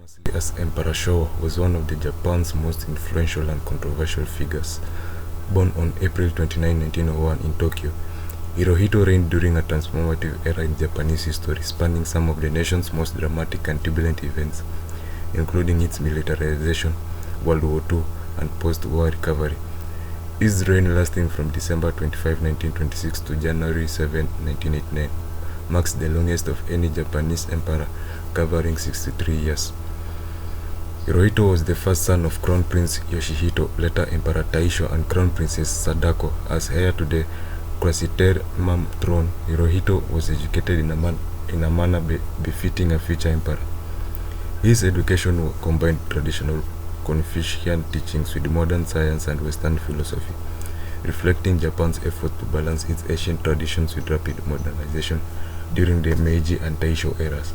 famously as Emperor Showa, was one of the Japan's most influential and controversial figures. Born on April 29, 1901 in Tokyo, Hirohito reigned during a transformative era in Japanese history, spanning some of the nation's most dramatic and turbulent events, including its militarization, World War II, and post-war recovery. His reign, lasting from December 25, 1926 to January 7, 1989, marks the longest of any Japanese emperor, covering 63 years. Hirohito was the first son of Crown Prince Yoshihito, later Emperor Taisho, and Crown Princess Sadako. As heir to the Quasiterimam throne, Hirohito was educated in a manner befitting a future emperor. His education combined traditional Confucian teachings with modern science and Western philosophy, reflecting Japan's effort to balance its ancient traditions with rapid modernization during the Meiji and Taisho eras.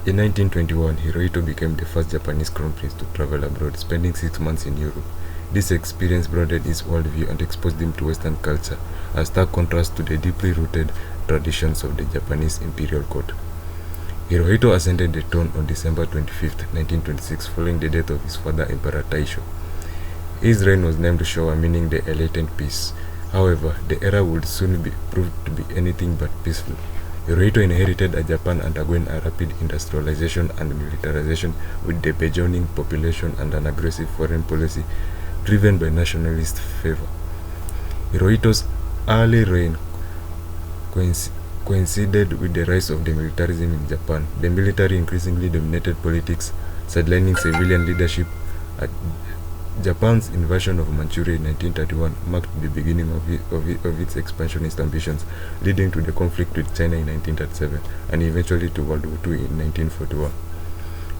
In 1921, Hirohito became the first Japanese crown prince to travel abroad, spending 6 months in Europe. This experience broadened his worldview and exposed him to Western culture, a stark contrast to the deeply rooted traditions of the Japanese imperial court. Hirohito ascended the throne on December 25, 1926, following the death of his father, Emperor Taisho. His reign was named Showa, meaning the enlightened peace. However, the era would soon be proved to be anything but peaceful. Hirohito inherited a Japan undergoing a rapid industrialization and militarization, with the burgeoning population and an aggressive foreign policy driven by nationalist fervor. Hirohito's early reign coincided with the rise of the militarism in Japan. The military increasingly dominated politics, sidelining civilian leadership. Japan's invasion of Manchuria in 1931 marked the beginning of its expansionist ambitions, leading to the conflict with China in 1937 and eventually to World War II in 1941.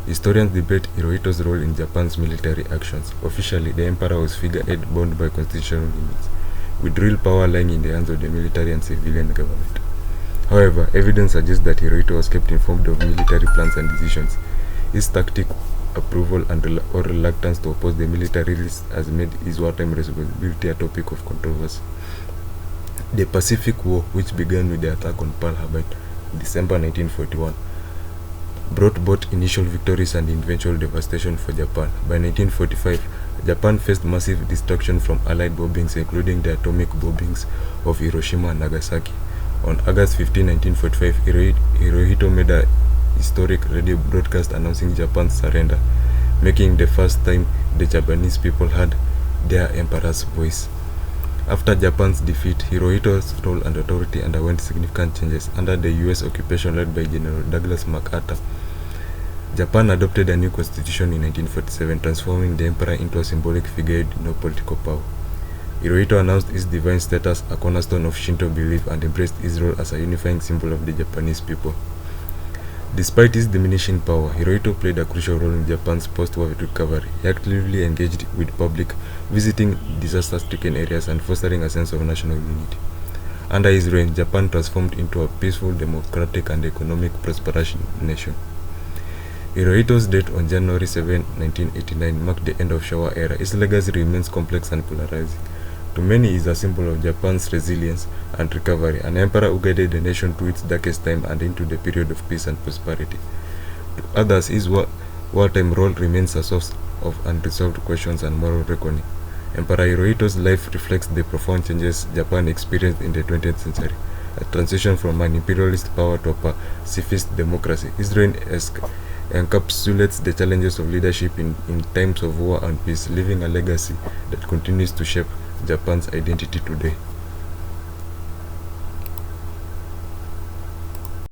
Historians debate Hirohito's role in Japan's military actions. Officially, the emperor was figurehead bound by constitutional limits, with real power lying in the hands of the military and civilian government. However, evidence suggests that Hirohito was kept informed of military plans and decisions. His tactic, approval, or reluctance to oppose the militarists has made his wartime responsibility a topic of controversy. The Pacific War, which began with the attack on Pearl Harbor in December 1941, brought both initial victories and eventual devastation for Japan. By 1945, Japan faced massive destruction from Allied bombings, including the atomic bombings of Hiroshima and Nagasaki. On August 15, 1945, Hirohito made a historic radio broadcast announcing Japan's surrender, making the first time the Japanese people heard their emperor's voice. After Japan's defeat, Hirohito's role and authority underwent significant changes. Under the US occupation led by General Douglas MacArthur, Japan adopted a new constitution in 1947, transforming the emperor into a symbolic figure with no political power. Hirohito announced his divine status, a cornerstone of Shinto belief, and embraced his role as a unifying symbol of the Japanese people. Despite his diminishing power, Hirohito played a crucial role in Japan's post-war recovery. He actively engaged with public, visiting disaster-stricken areas and fostering a sense of national unity. Under his reign, Japan transformed into a peaceful, democratic, and economic prosperous nation. Hirohito's death on January 7, 1989 marked the end of Showa era. His legacy remains complex and polarizing. To many, he is a symbol of Japan's resilience and recovery, an emperor who guided the nation through its darkest time and into the period of peace and prosperity. To others, his wartime role remains a source of unresolved questions and moral reckoning. Emperor Hirohito's life reflects the profound changes Japan experienced in the 20th century, a transition from an imperialist power to a pacifist democracy. His reign encapsulates the challenges of leadership in times of war and peace, leaving a legacy that continues to shape Japan's identity today.